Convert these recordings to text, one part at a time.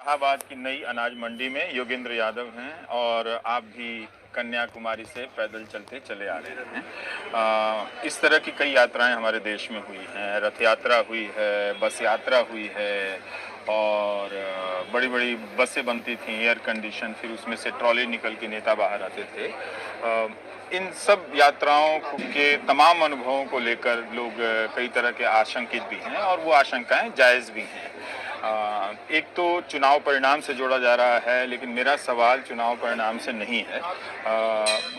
इलाहाबाद की नई अनाज मंडी में योगेंद्र यादव हैं और आप भी कन्याकुमारी से पैदल चलते चले आ रहे हैं। इस तरह की कई यात्राएं हमारे देश में हुई हैं। रथ यात्रा हुई है, बस यात्रा हुई है और बड़ी बड़ी बसें बनती थीं एयर कंडीशन, फिर उसमें से ट्रॉली निकल के नेता बाहर आते थे। इन सब यात्राओं के तमाम अनुभवों को लेकर लोग कई तरह के आशंकित भी हैं और वो आशंकाएं जायज़ भी हैं। एक तो चुनाव परिणाम से जोड़ा जा रहा है, लेकिन मेरा सवाल चुनाव परिणाम से नहीं है।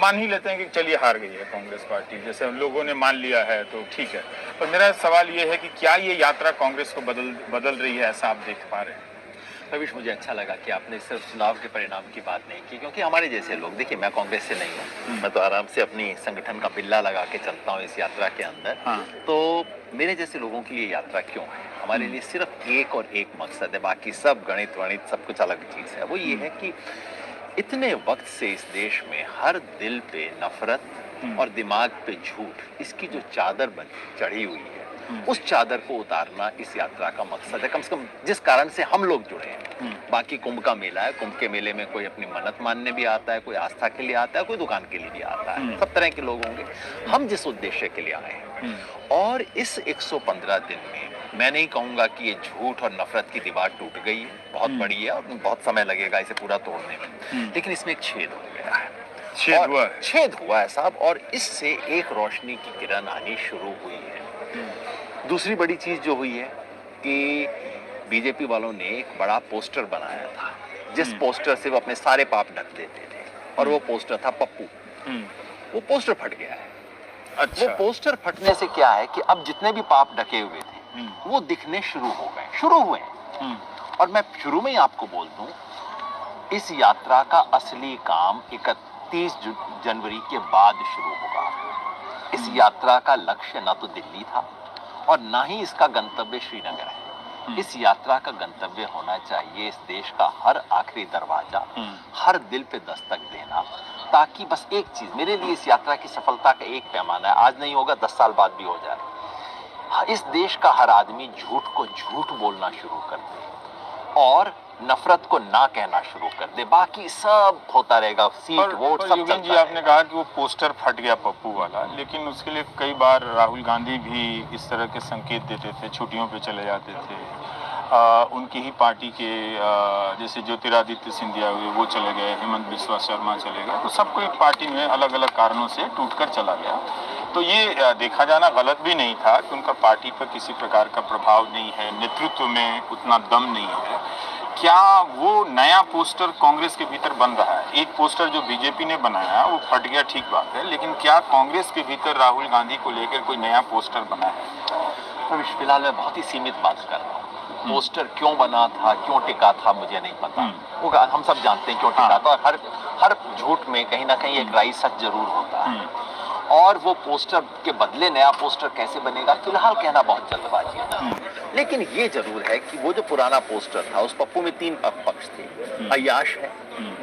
मान ही लेते हैं कि चलिए हार गई है कांग्रेस पार्टी, जैसे हम लोगों ने मान लिया है तो ठीक है। पर मेरा सवाल ये है कि क्या ये यात्रा कांग्रेस को बदल रही है, ऐसा आप देख पा रहे हैं? रविश, मुझे अच्छा लगा कि आपने सिर्फ चुनाव के परिणाम की बात नहीं की, क्योंकि हमारे जैसे लोग, देखिए मैं कांग्रेस से नहीं हूँ, मैं तो आराम से अपनी संगठन का बिल्ला लगा के चलता हूँ इस यात्रा के अंदर। हाँ। तो मेरे जैसे लोगों के लिए यात्रा क्यों है? हमारे लिए सिर्फ एक और एक मकसद है, बाकी सब गणित वणित सब कुछ अलग चीज है। वो ये है कि इतने वक्त से इस देश में हर दिल पे नफरत और दिमाग पे झूठ, इसकी जो चादर बनी चढ़ी हुई है, उस चादर को उतारना इस यात्रा का मकसद है, कम से कम जिस कारण से हम लोग जुड़े हैं। बाकी कुंभ का मेला है, कुंभ के मेले में कोई अपनी मन्नत मानने भी आता है, कोई आस्था के लिए आता है, कोई दुकान के लिए भी आता है, सब तरह के लोग होंगे। हम जिस उद्देश्य के लिए आए हैं, और इस 115 दिन में मैं नहीं कहूंगा कि ये झूठ और नफरत की दीवार टूट गई है, बहुत बड़ी है और बहुत समय लगेगा इसे पूरा तोड़ने में, लेकिन इसमें एक छेद हो गया है। छेद हुआ है साहब, और इससे एक रोशनी की किरण आनी शुरू हुई है। दूसरी बड़ी चीज जो हुई है कि बीजेपी वालों ने एक बड़ा पोस्टर बनाया था, जिस पोस्टर से वो अपने सारे पाप ढक देते थे, और वो पोस्टर था पप्पू। वो पोस्टर फट गया है। अच्छा। वो पोस्टर फटने से क्या है कि अब जितने भी पाप ढके हुए थे वो दिखने शुरू हुए हैं। और मैं शुरू में ही आपको बोल दूं, इस यात्रा का असली काम 31 जनवरी के बाद शुरू होगा। इस यात्रा का लक्ष्य न तो दिल्ली था और ना ही इसका गंतव्य श्रीनगर है। इस यात्रा का गंतव्य होना चाहिए इस देश का हर आखिरी दरवाजा, हर दिल पे दस्तक देना, ताकि बस एक चीज मेरे लिए इस यात्रा की सफलता का एक पैमाना है, आज नहीं होगा 10 साल बाद भी हो जाए, इस देश का हर आदमी झूठ को झूठ बोलना शुरू कर दे और नफरत को ना कहना शुरू कर दे, बाकी सब होता रहेगा, सीट वोट सब योगेंद्र जी, आपने कहा कि वो पोस्टर फट गया पप्पू वाला, लेकिन उसके लिए कई बार राहुल गांधी भी इस तरह के संकेत देते थे, छुट्टियों पे चले जाते थे। उनकी ही पार्टी के जैसे ज्योतिरादित्य सिंधिया हुए, वो चले गए, हेमंत बिस्वा शर्मा चले गए, तो सबको एक पार्टी में अलग अलग कारणों से टूटकर चला गया। तो ये देखा जाना गलत भी नहीं था कि उनका पार्टी पर किसी प्रकार का प्रभाव नहीं है, नेतृत्व में उतना दम नहीं है। क्या वो नया पोस्टर कांग्रेस के भीतर बन रहा है? एक पोस्टर जो बीजेपी ने बनाया वो फट गया, ठीक बात है, लेकिन क्या कांग्रेस के भीतर राहुल गांधी को लेकर कोई नया पोस्टर बना है? तो फिलहाल मैं बहुत ही सीमित बात कर रहा हूँ। पोस्टर क्यों बना था, क्यों टिका था, मुझे नहीं पता। वो हम सब जानते हैं क्यों टिका था, और हर झूठ में कहीं ना कहीं एक राई सच जरूर होता है। और वो पोस्टर के बदले नया पोस्टर कैसे बनेगा, फिलहाल कहना बहुत जल्दबाजी है। लेकिन ये जरूर है कि वो जो पुराना पोस्टर था, उस पप्पू में 3 पक्ष थे। अय्याश है,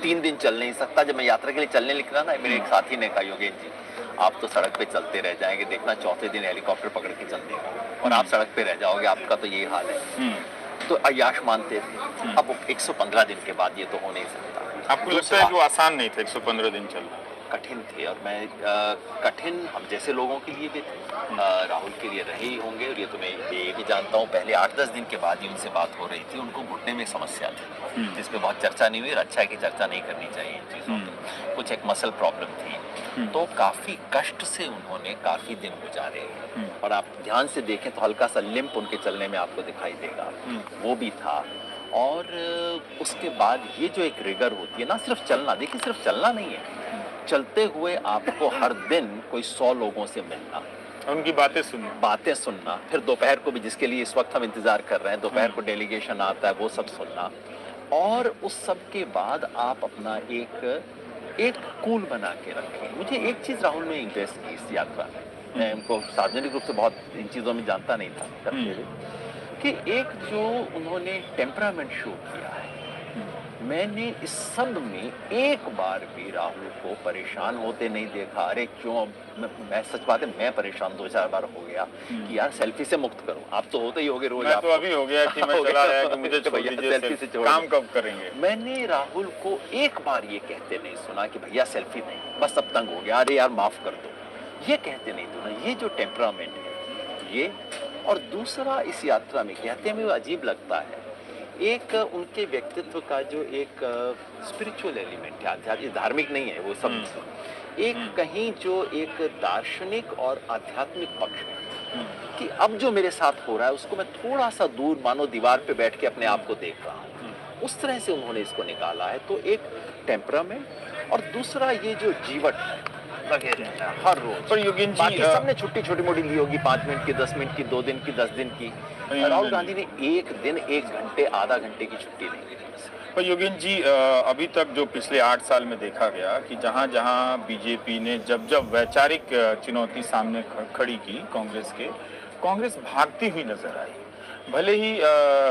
3 दिन चल नहीं सकता। जब मैं यात्रा के लिए चलने निकला ना, मेरे एक साथी ने कहा, योगेंद्र जी आप तो सड़क पे चलते रह जाएंगे, देखना चौथे दिन हेलीकॉप्टर पकड़ के चल देगा और आप सड़क पे रह जाओगे, आपका तो यही हाल है। तो अय्याश मानते थे। अब 115 दिन के बाद ये तो हो नहीं सकता। आपको लगता है कि वो आसान नहीं था 115 दिन चलना? कठिन थे, और मैं कठिन हम जैसे लोगों के लिए भी थे, राहुल के लिए रहे ही होंगे। और ये तो मैं ये भी जानता हूँ, पहले 8-10 दिन के बाद ही उनसे बात हो रही थी, उनको घुटने में समस्या थी, जिस पे बहुत चर्चा नहीं हुई, और अच्छा है कि चर्चा नहीं करनी चाहिए इन चीज़ों पर। कुछ एक मसल प्रॉब्लम थी, तो काफ़ी कष्ट से उन्होंने काफ़ी दिन गुजारे, और आप ध्यान से देखें तो हल्का सा लिम्प उनके चलने में आपको दिखाई देगा, वो भी था। और उसके बाद ये जो एक रिगर होती है ना, सिर्फ चलना, देखिए सिर्फ चलना नहीं है, चलते हुए आपको हर दिन कोई 100 लोगों से मिलना, उनकी बातें सुनना, फिर दोपहर को भी, जिसके लिए इस वक्त हम इंतजार कर रहे हैं, दोपहर को डेलीगेशन आता है, वो सब सुनना, और उस सब के बाद आप अपना एक कूल बना के रखें। मुझे एक चीज राहुल ने इम्प्रेस की इस यात्रा में, मैं उनको सार्वजनिक रूप से बहुत इन चीजों में जानता नहीं था, कि एक जो उन्होंने टेम्परामेंट शो किया है, मैंने इस सब में एक बार भी राहुल को परेशान होते नहीं देखा। अरे क्यों, मैं सच बात है, मैं परेशान 2-4 बार हो गया कि यार सेल्फी से मुक्त करो। आप तो होते ही होगे रोज। मैं तो अभी हो गया कि मैं चला रहा कि मुझे छोड़ दीजिए, सेल्फी से छोड़ काम कब करेंगे। मैंने राहुल को एक बार ये कहते नहीं सुना कि भैया सेल्फी नहीं, बस अब तंग हो गया, अरे यार माफ कर दो, ये कहते नहीं सुना। ये जो टेम्परामेंट है ये, और दूसरा इस यात्रा में कहते हैं, अजीब लगता है, एक उनके व्यक्तित्व का जो एक स्पिरिचुअल एलिमेंट है, आध्यात्मिक, धार्मिक नहीं है वो सब, एक कहीं जो एक दार्शनिक और आध्यात्मिक पक्ष है कि अब जो मेरे साथ हो रहा है उसको मैं थोड़ा सा दूर मानो दीवार पे बैठ के अपने आप को देख रहा हूँ, उस तरह से उन्होंने इसको निकाला है। तो एक टेम्परामेंट और दूसरा ये जो जीवट लगे रहता है हर रोज। पर योगेन जी, बाकी सबने छुट्टी छोटी मोटी ली होगी, 5 मिनट की, 10 मिनट की, 2 दिन की, 10 दिन की। राहुल गांधी ने एक दिन, 1 घंटे, आधा घंटे की छुट्टी नहीं ली। पर योगेन जी, अभी तक जो पिछले 8 साल में देखा गया कि जहां जहां बीजेपी ने जब जब वैचारिक चुनौती सामने खड़ी की कांग्रेस के, कांग्रेस भागती हुई नजर आई। भले ही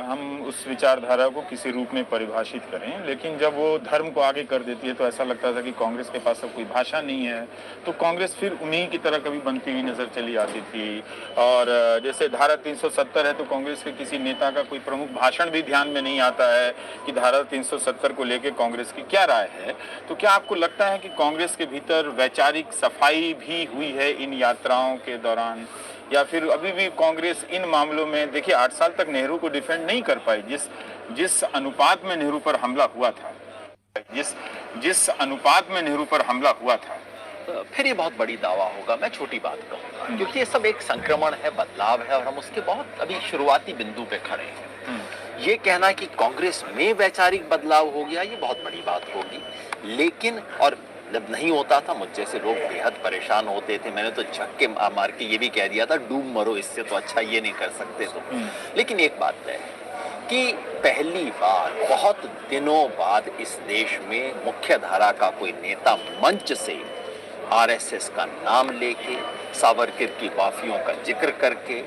हम उस विचारधारा को किसी रूप में परिभाषित करें, लेकिन जब वो धर्म को आगे कर देती है तो ऐसा लगता था कि कांग्रेस के पास अब कोई भाषा नहीं है, तो कांग्रेस फिर उन्हीं की तरह कभी बनती हुई नजर चली आती थी। और जैसे धारा 370 है तो कांग्रेस के किसी नेता का कोई प्रमुख भाषण भी ध्यान में नहीं आता है कि धारा 370 को लेकर कांग्रेस की क्या राय है। तो क्या आपको लगता है कि कांग्रेस के भीतर वैचारिक सफाई भी हुई है इन यात्राओं के दौरान, या फिर अभी भी कांग्रेस इन मामलों में, देखिए 8 साल तक नेहरू को डिफेंड नहीं कर पाई, जिस अनुपात में नेहरू पर हमला हुआ था, जिस अनुपात में नेहरू पर हमला हुआ था, फिर ये बहुत बड़ी दावा होगा। मैं छोटी बात कहूँगा क्योंकि ये सब एक संक्रमण है, बदलाव है, और हम उसके बहुत अभी शुरुआती बिंदु पे खड़े हैं। ये कहना कि कांग्रेस में वैचारिक बदलाव हो गया, ये बहुत बड़ी बात होगी। लेकिन और जब नहीं होता था, मुझ जैसे लोग बेहद परेशान होते थे, मैंने तो झक्के मार के ये भी कह दिया था, डूब मरो, इससे तो अच्छा ये नहीं कर सकते तो। लेकिन एक बात है कि पहली बार बहुत दिनों बाद इस देश में मुख्य धारा का कोई नेता मंच से आरएसएस का नाम लेके, सावरकर की वाफियों का जिक्र करके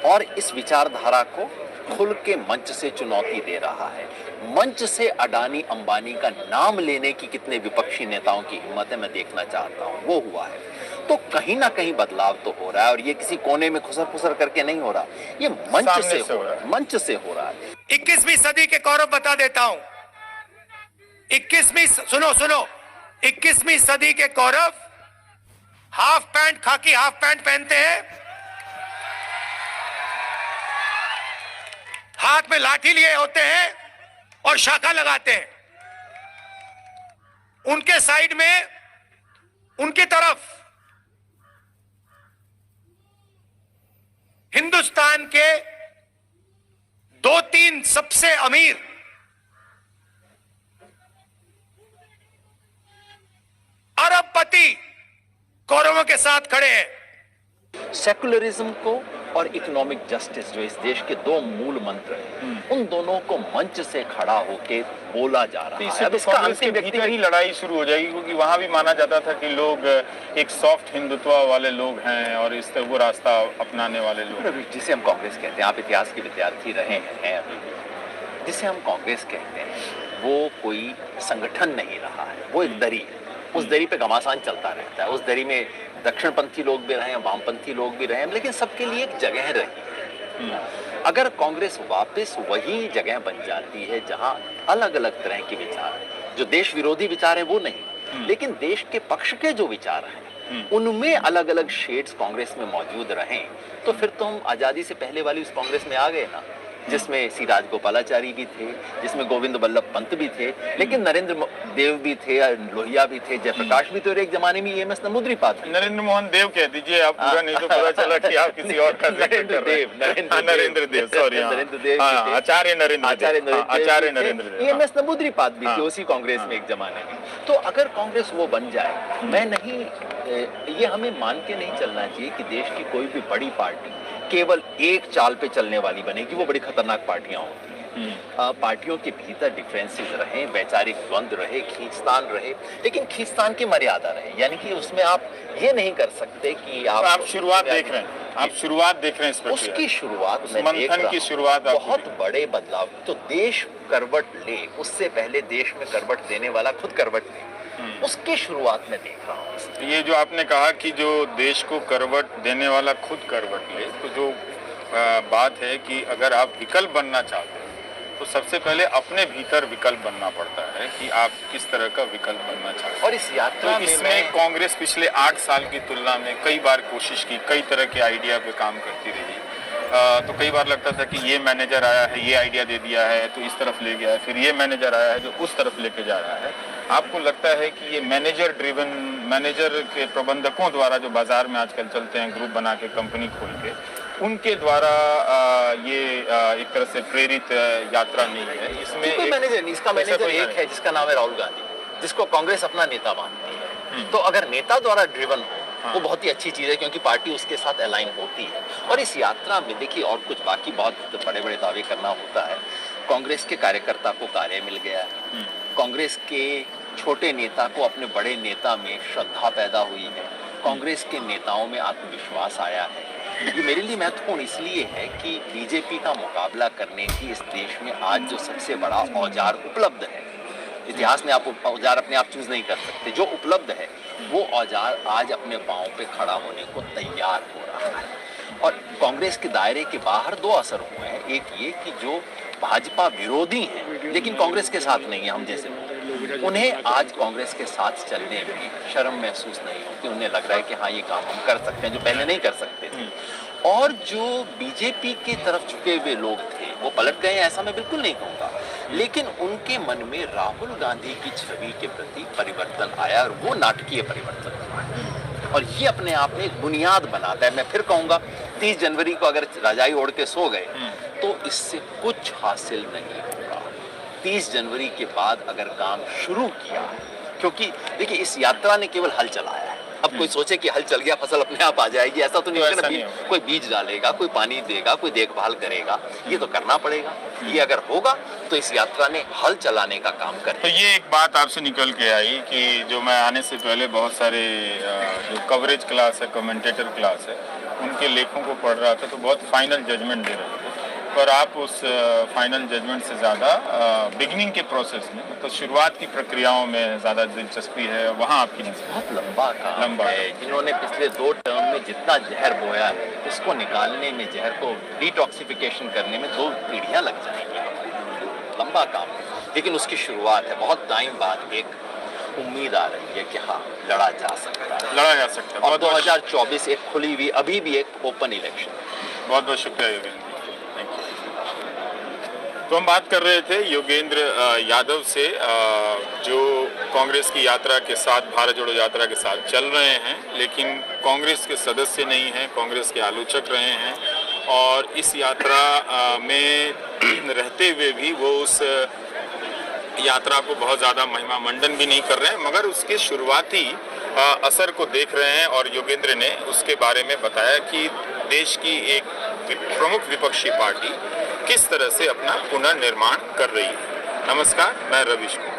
और इस विचारधारा को खुल के मंच से चुनौती दे रहा है। मंच से अडानी अंबानी का नाम लेने की कितने विपक्षी नेताओं की हिम्मत है, मैं देखना चाहता हूं। वो हुआ है तो कहीं ना कहीं बदलाव तो हो रहा है, और ये किसी कोने में खुसर फुसर करके नहीं हो रहा, ये मंच से हो रहा है, मंच से हो रहा है। 21वीं सदी के गौरव बता देता हूं। 21वीं, सुनो, 21वीं सदी के गौरव हाफ पैंट, खाकी हाफ पैंट पहनते हैं, हाथ में लाठी लिए होते हैं और शाखा लगाते हैं। उनके साइड में, उनकी तरफ हिंदुस्तान के 2-3 सबसे अमीर अरबपति गौरवों के साथ खड़े हैं। सेकुलरिज्म को और इकोनॉमिक जस्टिस, जो इस देश के 2 मूल मंत्र हैं, उन दोनों को मंच से खड़ा होके बोला जा रहा है। अब इसका अंतिम भीतर ही लड़ाई शुरू हो जाएगी, क्योंकि वहां भी माना जाता था कि लोग एक सॉफ्ट हिंदुत्व वाले लोग हैं और इस तरह वो रास्ता अपनाने वाले लोग, जिसे हम कांग्रेस कहते हैं। आप इतिहास के विद्यार्थी रहे हैं अभी, जिसे हम कांग्रेस कहते हैं वो कोई संगठन नहीं रहा है, वो एक दरी है। उस दरी पे घमासान चलता रहता है। उस दरी में दक्षिणपंथी लोग भी रहे हैं, वामपंथी लोग भी रहे हैं, लेकिन सबके लिए एक जगह रही है। अगर कांग्रेस वापस वही जगह बन जाती है जहां अलग अलग तरह के विचार हैं, जो देश विरोधी विचार है वो नहीं, लेकिन देश के पक्ष के जो विचार हैं उनमें अलग अलग शेड्स कांग्रेस में मौजूद रहें, तो फिर तो हम आजादी से पहले वाली उस कांग्रेस में आ गए ना, जिसमें सी राजगोपालाचारी भी थे, जिसमें गोविंद बल्लभ पंत भी थे, लेकिन नरेंद्र देव भी थे, लोहिया भी थे, जयप्रकाश भी थे, और एक जमाने में एम एस नमूद्रीपाद। नरेंद्र मोहन देव कह दीजिए आप पूरा, नहीं तो पता चला कि आप किसी और का जिक्र कर रहे हैं। नरेंद्र देव, सॉरी, नरेंद्र देव, आचार्य नरेंद्र देव, एम एस नमूद्रीपाद भी थे उसी कांग्रेस में एक जमाने में। तो अगर कांग्रेस वो बन जाए, मैं नहीं, ये हमें मान के नहीं चलना चाहिए कि देश की कोई भी बड़ी पार्टी केवल एक चाल पे चलने वाली बनेगी, वो बड़ी खतरनाक पार्टियां होती हैं। पार्टियों के भीतर डिफरेंसेस रहे, वैचारिक द्वंद्व रहे, खींचतान रहे, लेकिन खींचतान की मर्यादा रहे, यानी कि उसमें आप ये नहीं कर सकते कि आप शुरुआत देख रहे हैं। आप शुरुआत देख रहे हैं इस प्रक्रिया उसकी शुरुआत उस मैं देख मंथन रहा की हूं। शुरुआत आप बहुत बड़े बदलाव। तो देश करवट ले, उससे पहले देश में करवट देने वाला खुद करवट ले, उसकी शुरुआत में देख रहा हूँ। ये जो आपने कहा कि जो देश को करवट देने वाला खुद करवट ले, तो जो बात है कि अगर आप विकल्प बनना चाहते हैं तो सबसे पहले अपने भीतर विकल्प बनना पड़ता है कि आप किस तरह का विकल्प बनना चाहते हैं। और इस यात्रा तो में इसमें कांग्रेस पिछले 8 साल की तुलना में कई बार कोशिश की, कई तरह के आइडिया पे काम करती रही। तो कई बार लगता था कि ये मैनेजर आया है, ये आइडिया दे दिया है तो इस तरफ ले गया है, फिर ये मैनेजर आया है जो उस तरफ लेके जा रहा है। आपको लगता है कि ये मैनेजर के प्रबंधकों द्वारा जो बाजार में आजकल चलते हैं, ग्रुप बना के, कंपनी खोल के, उनके द्वारा ये एक तरह से प्रेरित यात्रा नहीं है। इसमें इसका मैनेजर एक है जिसका नाम है राहुल गांधी, जिसको कांग्रेस अपना नेता मानती है। तो अगर नेता द्वारा ड्रिवन हो वो बहुत ही अच्छी चीज है, क्योंकि पार्टी उसके साथ अलाइन होती है। और इस यात्रा में देखिए और कुछ बाकी बहुत बड़े बड़े दावे करना होता है। कांग्रेस के कार्यकर्ता को कार्य मिल गया है, कांग्रेस के छोटे नेता को अपने बड़े नेता में श्रद्धा पैदा हुई है, कांग्रेस के नेताओं में आत्मविश्वास आया है। ये मेरे लिए महत्वपूर्ण इसलिए है कि बीजेपी का मुकाबला करने की इस देश में आज जो सबसे बड़ा औजार उपलब्ध है, इतिहास में आप औजार अपने आप चूज नहीं कर सकते, जो उपलब्ध है वो औजार आज अपने पांव पे खड़ा होने को तैयार हो रहा है। और कांग्रेस के दायरे के बाहर दो असर हुए हैं। एक ये कि जो भाजपा विरोधी हैं लेकिन कांग्रेस के साथ नहीं है, हम जैसे लोग, उन्हें आज कांग्रेस के साथ चलने में शर्म महसूस नहीं होती। उन्हें लग रहा है कि हाँ ये काम हम कर सकते हैं जो पहले नहीं कर सकते थे। और जो बीजेपी की तरफ झुके हुए लोग थे वो पलट गए, ऐसा मैं बिल्कुल नहीं कहूँगा, लेकिन उनके मन में राहुल गांधी की छवि के प्रति परिवर्तन आया और वो नाटकीय परिवर्तन हुआ। और ये अपने आप में एक बुनियाद बनाता है। मैं फिर कहूँगा 30 जनवरी को अगर रजाई ओढ़ के सो गए तो इससे कुछ हासिल नहीं होगा। 30 जनवरी के बाद अगर काम शुरू किया, क्योंकि देखिए इस यात्रा ने केवल हल चलाया है। अब कोई सोचे कि हल चल गया फसल अपने आप आ जाएगी, ऐसा तो नहीं होगा ना। कोई बीज डालेगा, कोई पानी देगा, कोई देखभाल करेगा, ये तो करना पड़ेगा। ये अगर होगा तो इस यात्रा ने हल चलाने का काम कर। तो ये एक बात आपसे निकल के आई कि जो मैं आने से पहले बहुत सारे जो कवरेज क्लास है, कमेंटेटर क्लास है, उनके लेखों को पढ़ रहा था तो बहुत फाइनल जजमेंट दे रहे थे, पर आप उस फाइनल जजमेंट से ज़्यादा बिगनिंग के प्रोसेस में, मतलब शुरुआत की प्रक्रियाओं में ज़्यादा दिलचस्पी है। वहाँ आपकी बहुत लंबा काम है। जिन्होंने पिछले 2 टर्म में जितना जहर बोया है उसको निकालने में, जहर को डिटॉक्सिफिकेशन करने में 2 पीढ़ियाँ लग जाएंगी। लंबा काम है, लेकिन उसकी शुरुआत है। बहुत टाइम बाद एक उम्मीद आ रही है कि हाँ लड़ा जा सकता है। और 2024 एक खुली हुई, अभी भी एक ओपन इलेक्शन। बहुत बहुत शुक्रिया योगेंद्र। तो हम बात कर रहे थे योगेंद्र यादव से, जो कांग्रेस की यात्रा के साथ, भारत जोड़ो यात्रा के साथ चल रहे हैं, लेकिन कांग्रेस के सदस्य नहीं हैं, कांग्रेस के आलोचक रहे हैं। और इस यात्रा में रहते हुए भी वो उस यात्रा को बहुत ज़्यादा महिमा मंडन भी नहीं कर रहे हैं, मगर उसके शुरुआती असर को देख रहे हैं। और योगेंद्र ने उसके बारे में बताया कि देश की एक प्रमुख विपक्षी पार्टी किस तरह से अपना पुनर्निर्माण कर रही है। नमस्कार, मैं रविश कुमार।